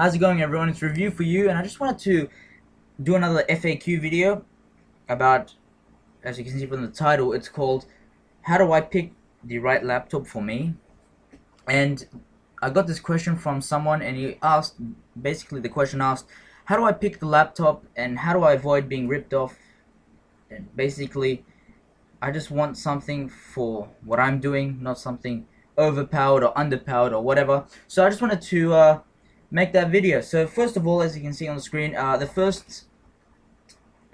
How's it going, everyone? It's Review for You, and I just wanted to do another FAQ video about, as you can see from the title, it's called How Do I Pick the Right Laptop for Me? And I got this question from someone, and he asked, basically the question asked, how do I pick the laptop and how do I avoid being ripped off? And basically, I just want something for what I'm doing, not something overpowered or underpowered or whatever. So I just wanted to make that video. So first of all, as you can see on the screen, the first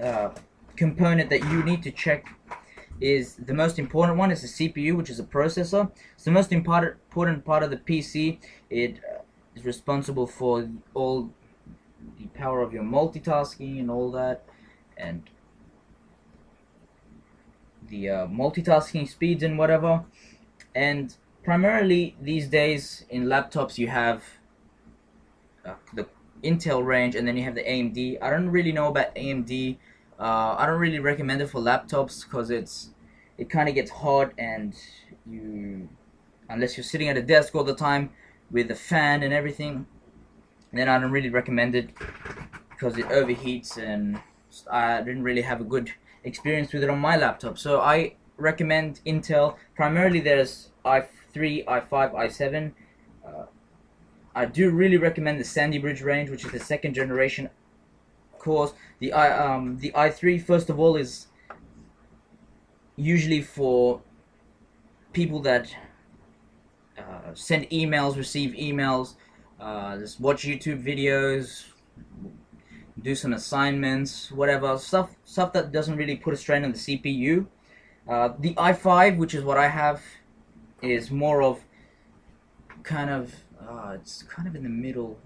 uh, component that you need to check is the most important one is the CPU, which is a processor. It's the most important part of the PC. It is responsible for all the power of your multitasking and all that, and the multitasking speeds and whatever. And primarily these days in laptops you have the Intel range, and then you have the AMD. I don't really know about AMD. I don't really recommend it for laptops because it kind of gets hot, and you, unless you're sitting at a desk all the time with a fan and everything, then I don't really recommend it because it overheats, and I didn't really have a good experience with it on my laptop. So I recommend Intel. Primarily there's i3, i5, i7. I do really recommend the Sandy Bridge range, which is the second generation cores. The i3, first of all, is usually for people that send emails, receive emails, just watch YouTube videos, do some assignments, whatever stuff that doesn't really put a strain on the CPU. The i5, which is what I have, is more of kind of it's kind of in the middle.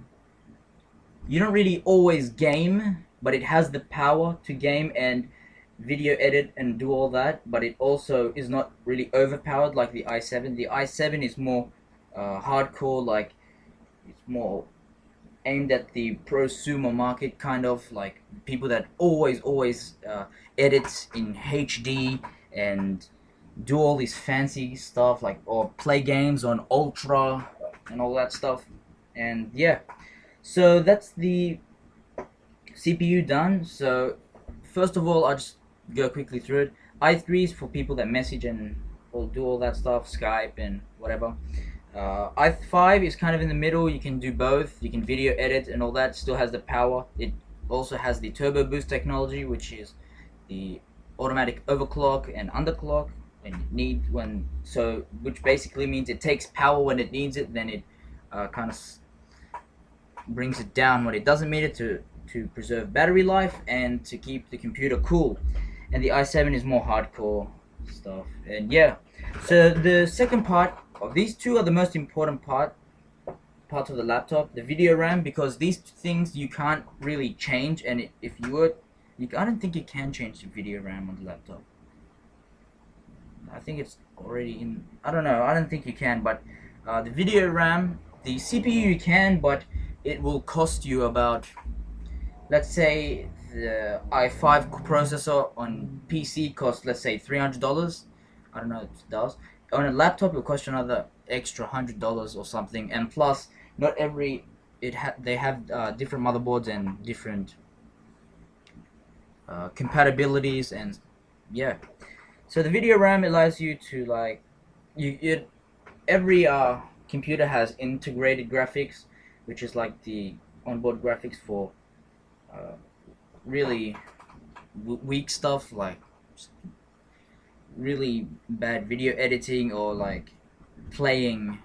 You don't really always game, but it has the power to game and video edit and do all that, but it also is not really overpowered like the i7. The i7 is more hardcore, like it's more aimed at the prosumer market, kind of like people that always edit in HD and do all this fancy stuff, like, or play games on ultra and all that stuff. And yeah, so that's the CPU done. So first of all, I'll just go quickly through it. i3 is for people that message and will do all that stuff, Skype and whatever. i5 is kind of in the middle. You can do both. You can video edit and all that. Still has the power. It also has the turbo boost technology, which is the automatic overclock and underclock when it needs, when, so which basically means it takes power when it needs it, then it kind of brings it down when it doesn't need it, to preserve battery life and to keep the computer cool. And the i7 is more hardcore stuff. And yeah, so the second part of these two are the most important parts of the laptop, the video RAM, because these things you can't really change, and if you were, I don't think you can change the video RAM on the laptop. I think it's already in, I don't know, I don't think you can, but the video RAM, the CPU you can, but it will cost you about, let's say the i5 processor on PC costs, let's say $300. I don't know if it does. On a laptop, it will cost you another extra $100 or something. And plus, not every they have different motherboards and different compatibilities, and yeah. So the video RAM allows you to, like, every computer has integrated graphics, which is like the onboard graphics for really weak stuff, like really bad video editing, or like playing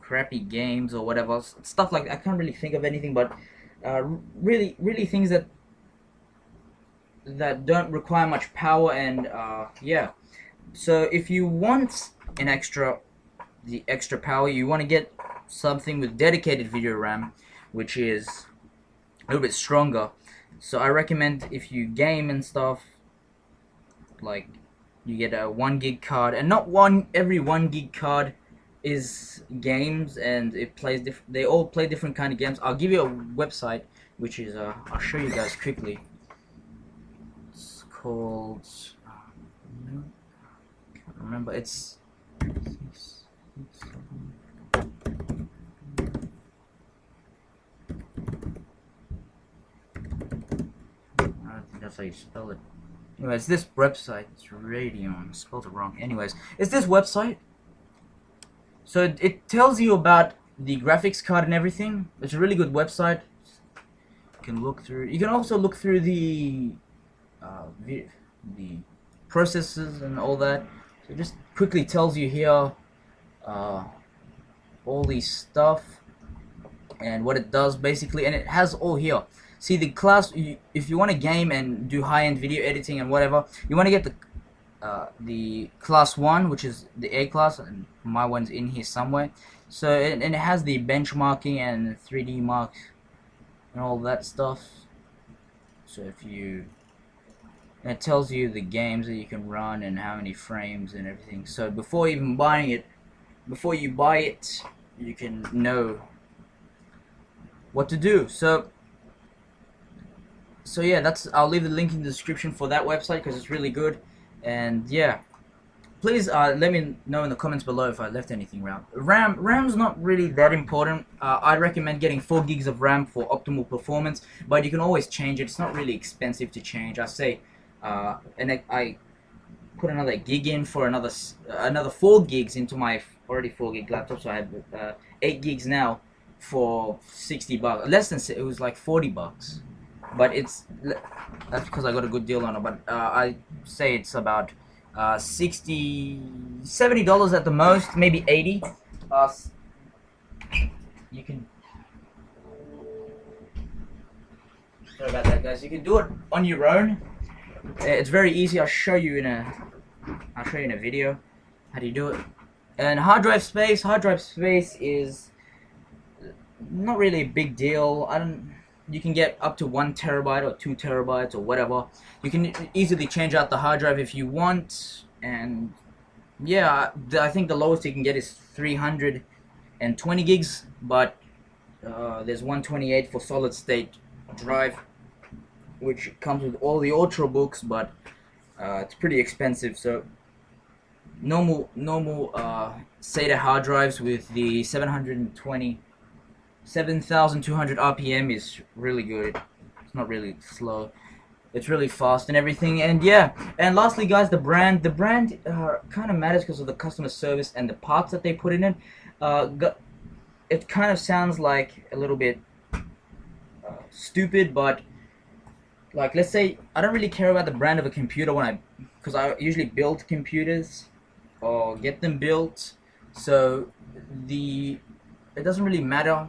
crappy games or whatever stuff like that. I can't really think of anything, but really things that don't require much power. And yeah, so if you want the extra power, you want to get something with dedicated video RAM, which is a little bit stronger. So I recommend, if you game and stuff, like, you get a 1 gig card, and not every 1 gig card is games, and it plays they all play different kind of games. I'll give you a website, which is I'll show you guys quickly. It's called, I can't remember, it's That's how you spell it. Anyways, this website, it's Radeon, spelled it wrong. Anyways, it's this website. So it tells you about the graphics card and everything. It's a really good website. You can look through. You can also look through the processes and all that. So it just quickly tells you here all these stuff and what it does basically, and it has all here. See the class. If you want to game and do high-end video editing and whatever, you want to get the class 1, which is the A class, and my one's in here somewhere. So and it has the benchmarking and 3D marks and all that stuff. So if you, and it tells you the games that you can run and how many frames and everything. So before even buying it, before you buy it, you can know what to do. So yeah, I'll leave the link in the description for that website because it's really good. And yeah, please let me know in the comments below if I left anything wrong. RAM's not really that important. I recommend getting 4 gigs of RAM for optimal performance, but you can always change it. It's not really expensive to change. I say, and I put another gig in for another 4 gigs into my already 4 gig laptop, so I have 8 gigs now for $60. Less than, it was like $40. But that's because I got a good deal on it. But I say it's about $70 at the most, maybe 80. You can. Sorry about that, guys. You can do it on your own. It's very easy. I'll show you in a video how do you do it. And hard drive space is not really a big deal. You can get up to 1 terabyte or 2 terabytes or whatever. You can easily change out the hard drive if you want. And yeah, I think the lowest you can get is 320 gigs, but there's 128 for solid state drive, which comes with all the ultra books, but it's pretty expensive. So normal SATA hard drives with the 7,200 RPM is really good. It's not really slow. It's really fast and everything. And yeah, and lastly, guys, the brand kind of matters because of the customer service and the parts that they put in it. It kind of sounds like a little bit stupid, but like, let's say I don't really care about the brand of a computer because I usually build computers or get them built. So it doesn't really matter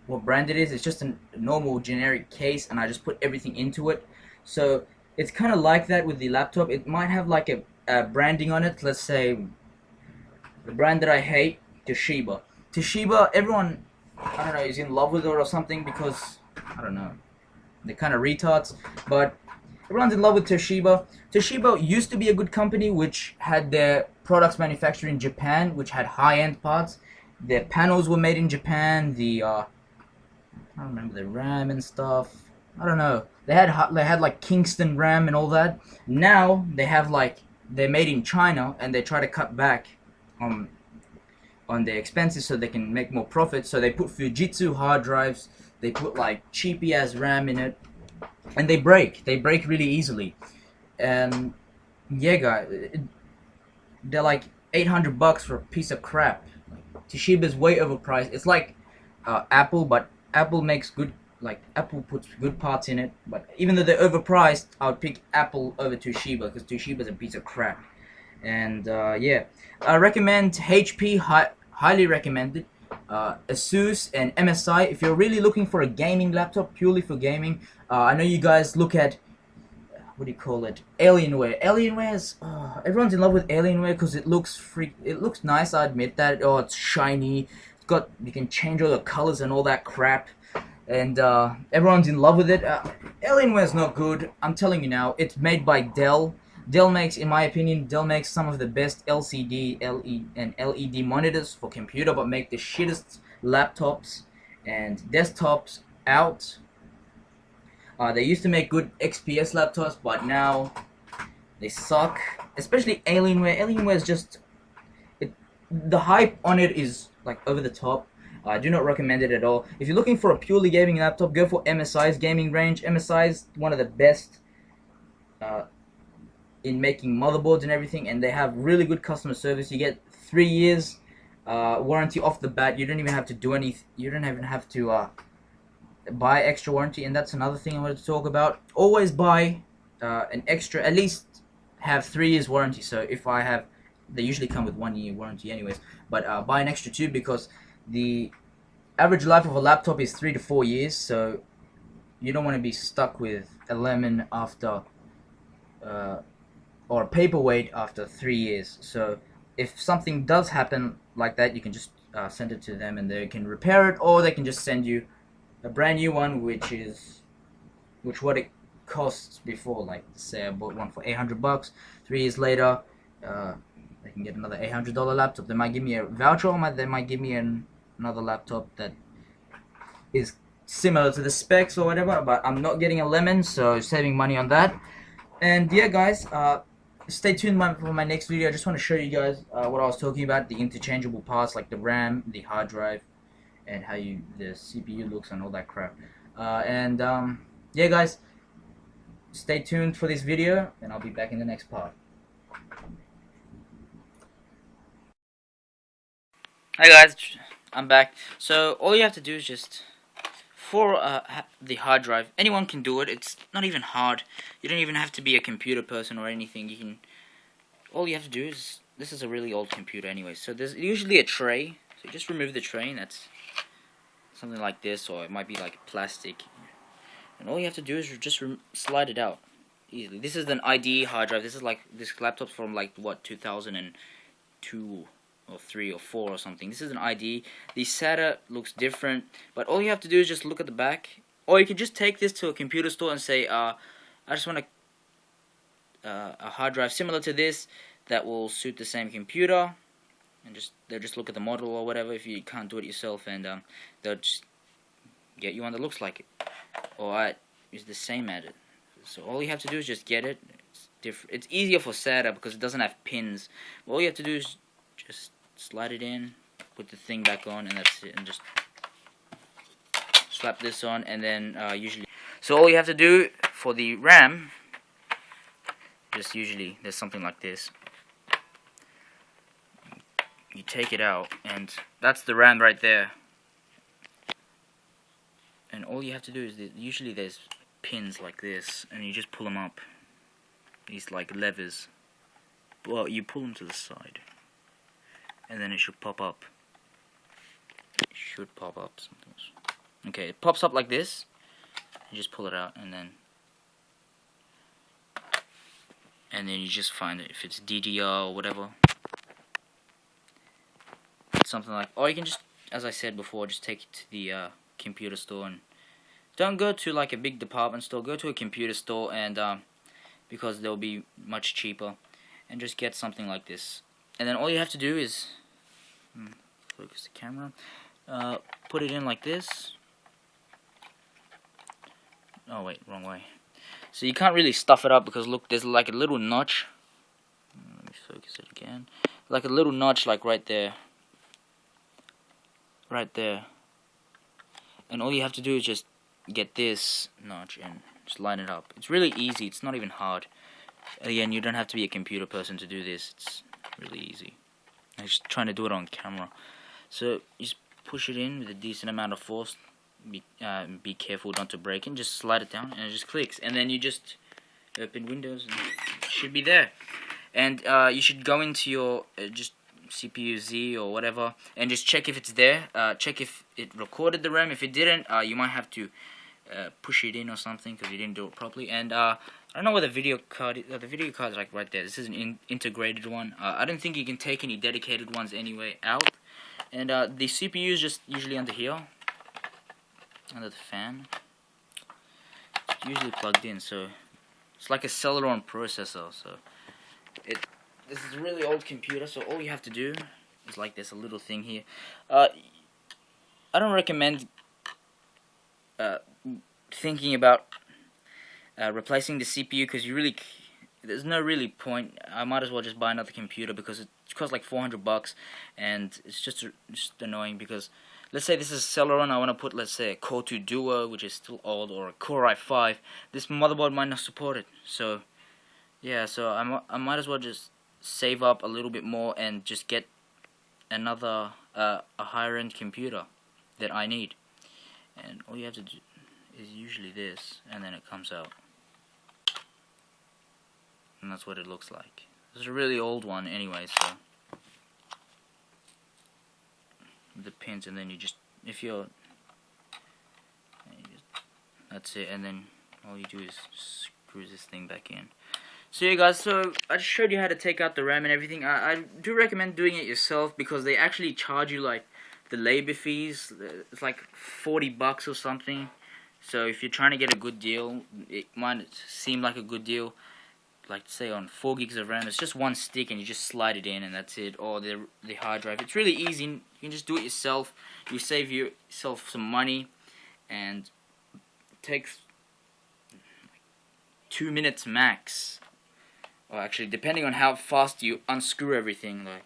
what brand it is. It's just a normal generic case, and I just put everything into it. So it's kind of like that with the laptop. It might have like a branding on it. Let's say the brand that I hate, Toshiba. Everyone, I don't know, is in love with it or something because, I don't know, they're kind of retards. But everyone's in love with Toshiba. Toshiba used to be a good company which had their products manufactured in Japan, which had high-end parts. Their panels were made in Japan. I don't remember the RAM and stuff. I don't know. They had like Kingston RAM and all that. Now they're made in China, and they try to cut back on their expenses so they can make more profit. So they put Fujitsu hard drives. They put like cheapy ass RAM in it, and they break really easily. And yeah, guys, they're like $800 for a piece of crap. Toshiba's way overpriced. It's like Apple, but Apple makes good, like Apple puts good parts in it. But even though they're overpriced, I would pick Apple over Toshiba because Toshiba's a piece of crap. And yeah, I recommend HP, highly recommended. Asus and MSI. If you're really looking for a gaming laptop, purely for gaming, I know you guys look at, what do you call it? Alienware. Alienware's everyone's in love with Alienware because it looks nice. I admit that. Oh, it's shiny. You can change all the colors and all that crap, and everyone's in love with it. Alienware's not good. I'm telling you now. It's made by Dell. In my opinion, Dell makes some of the best LCD, and LED monitors for computer, but make the shittest laptops and desktops out. They used to make good XPS laptops, but now they suck. Especially Alienware. Alienware is just, the hype on it is like over the top. I do not recommend it at all. If you're looking for a purely gaming laptop, go for MSI's gaming range. MSI is one of the best uh, in making motherboards and everything, and they have really good customer service. You get 3 years warranty off the bat. You don't even have to do anything. You don't even have to buy extra warranty, and that's another thing I wanted to talk about. Always buy an extra, at least have 3 years warranty. So if I have, they usually come with 1 year warranty anyways, but buy an extra two, because the average life of a laptop is 3 to 4 years. So you don't want to be stuck with a lemon after uh, or a paperweight after 3 years. So if something does happen like that, you can just send it to them and they can repair it, or they can just send you a brand new one, which what it costs before. Like, say I bought one for $800. 3 years later, they can get another $800 laptop. They might give me a voucher, or they might give me another laptop that is similar to the specs or whatever. But I'm not getting a lemon, so saving money on that. And yeah, guys, stay tuned for my next video. I just want to show you guys what I was talking about, the interchangeable parts like the RAM, the hard drive, and how the CPU looks and all that crap. Yeah, guys, stay tuned for this video, and I'll be back in the next part. Hi guys, I'm back. So all you have to do is just, for the hard drive, anyone can do it. It's not even hard. You don't even have to be a computer person or anything. You can. All you have to do is, this is a really old computer anyway. So there's usually a tray. So you just remove the tray, and that's something like this, or it might be like plastic. And all you have to do is just slide it out easily. This is an IDE hard drive. This is like, this laptop's from like what, 2002 or 3 or 4 or something. This is an IDE. The SATA looks different, but all you have to do is just look at the back, or you can just take this to a computer store and say, I just want a hard drive similar to this that will suit the same computer, and they'll just look at the model or whatever if you can't do it yourself, and they'll just get you one that looks like it, or is the same at it. So all you have to do is just get it. It's different. It's easier for SATA because it doesn't have pins. All you have to do is just slide it in, put the thing back on, and that's it. And just slap this on, and then usually. So all you have to do for the RAM, just usually there's something like this. You take it out, and that's the RAM right there. And all you have to do is, usually there's pins like this, and you just pull them up. These like levers. Well, you pull them to the side, and then it should pop up. It should pop up. Something else. Okay, it pops up like this. You just pull it out, and then you just find it if it's DDR or whatever. Something like, or you can just, as I said before, just take it to the computer store, and don't go to like a big department store. Go to a computer store, and because they'll be much cheaper, and just get something like this. And then all you have to do is focus the camera, put it in like this. Oh wait, wrong way. So you can't really stuff it up, because look, there's like a little notch. Let me focus it again. Like a little notch, like right there. Right there. And all you have to do is just get this notch and just line it up. It's really easy. It's not even hard. Again, you don't have to be a computer person to do this. It's really easy. I'm just trying to do it on camera. So you just push it in with a decent amount of force. Be careful not to break it. Just slide it down, and it just clicks. And then you just open Windows, and it should be there. And you should go into your just CPU Z or whatever, and just check if it's there. Check if it recorded the RAM. If it didn't, you might have to push it in or something, because you didn't do it properly. And I don't know where the video card is. The video card is like right there. This is an integrated one. I don't think you can take any dedicated ones anyway out. And the CPU is just usually under here, under the fan. It's usually plugged in, so it's like a Celeron processor. So this is a really old computer, so all you have to do is, like, there's a little thing here. I don't recommend thinking about replacing the CPU, because there's no really point. I might as well just buy another computer, because it costs like $400, and it's just annoying. Because let's say this is Celeron, I want to put, let's say, a Core 2 Duo, which is still old, or a Core i5. This motherboard might not support it, so Yeah, so I might as well just save up a little bit more and just get another a higher end computer that I need. And all you have to do is usually this, and then it comes out, and that's what it looks like. This is a really old one anyway, so the pins, and then you just, if you're, that's it, and then all you do is screw this thing back in. So yeah guys, so I just showed you how to take out the RAM and everything. I do recommend doing it yourself because they actually charge you like the labor fees. It's like 40 bucks or something. So if you're trying to get a good deal, it might seem like a good deal. Like say on 4 gigs of RAM, it's just one stick and you just slide it in and that's it. Or the hard drive. It's really easy. You can just do it yourself. You save yourself some money, and it takes 2 minutes max. Or actually, depending on how fast you unscrew everything, like,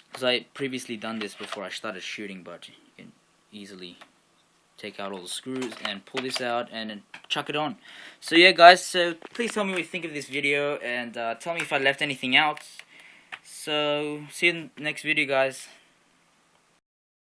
because I previously done this before I started shooting, but you can easily take out all the screws and pull this out and then chuck it on. So yeah guys, so please tell me what you think of this video, and tell me if I left anything out. So see you in the next video guys.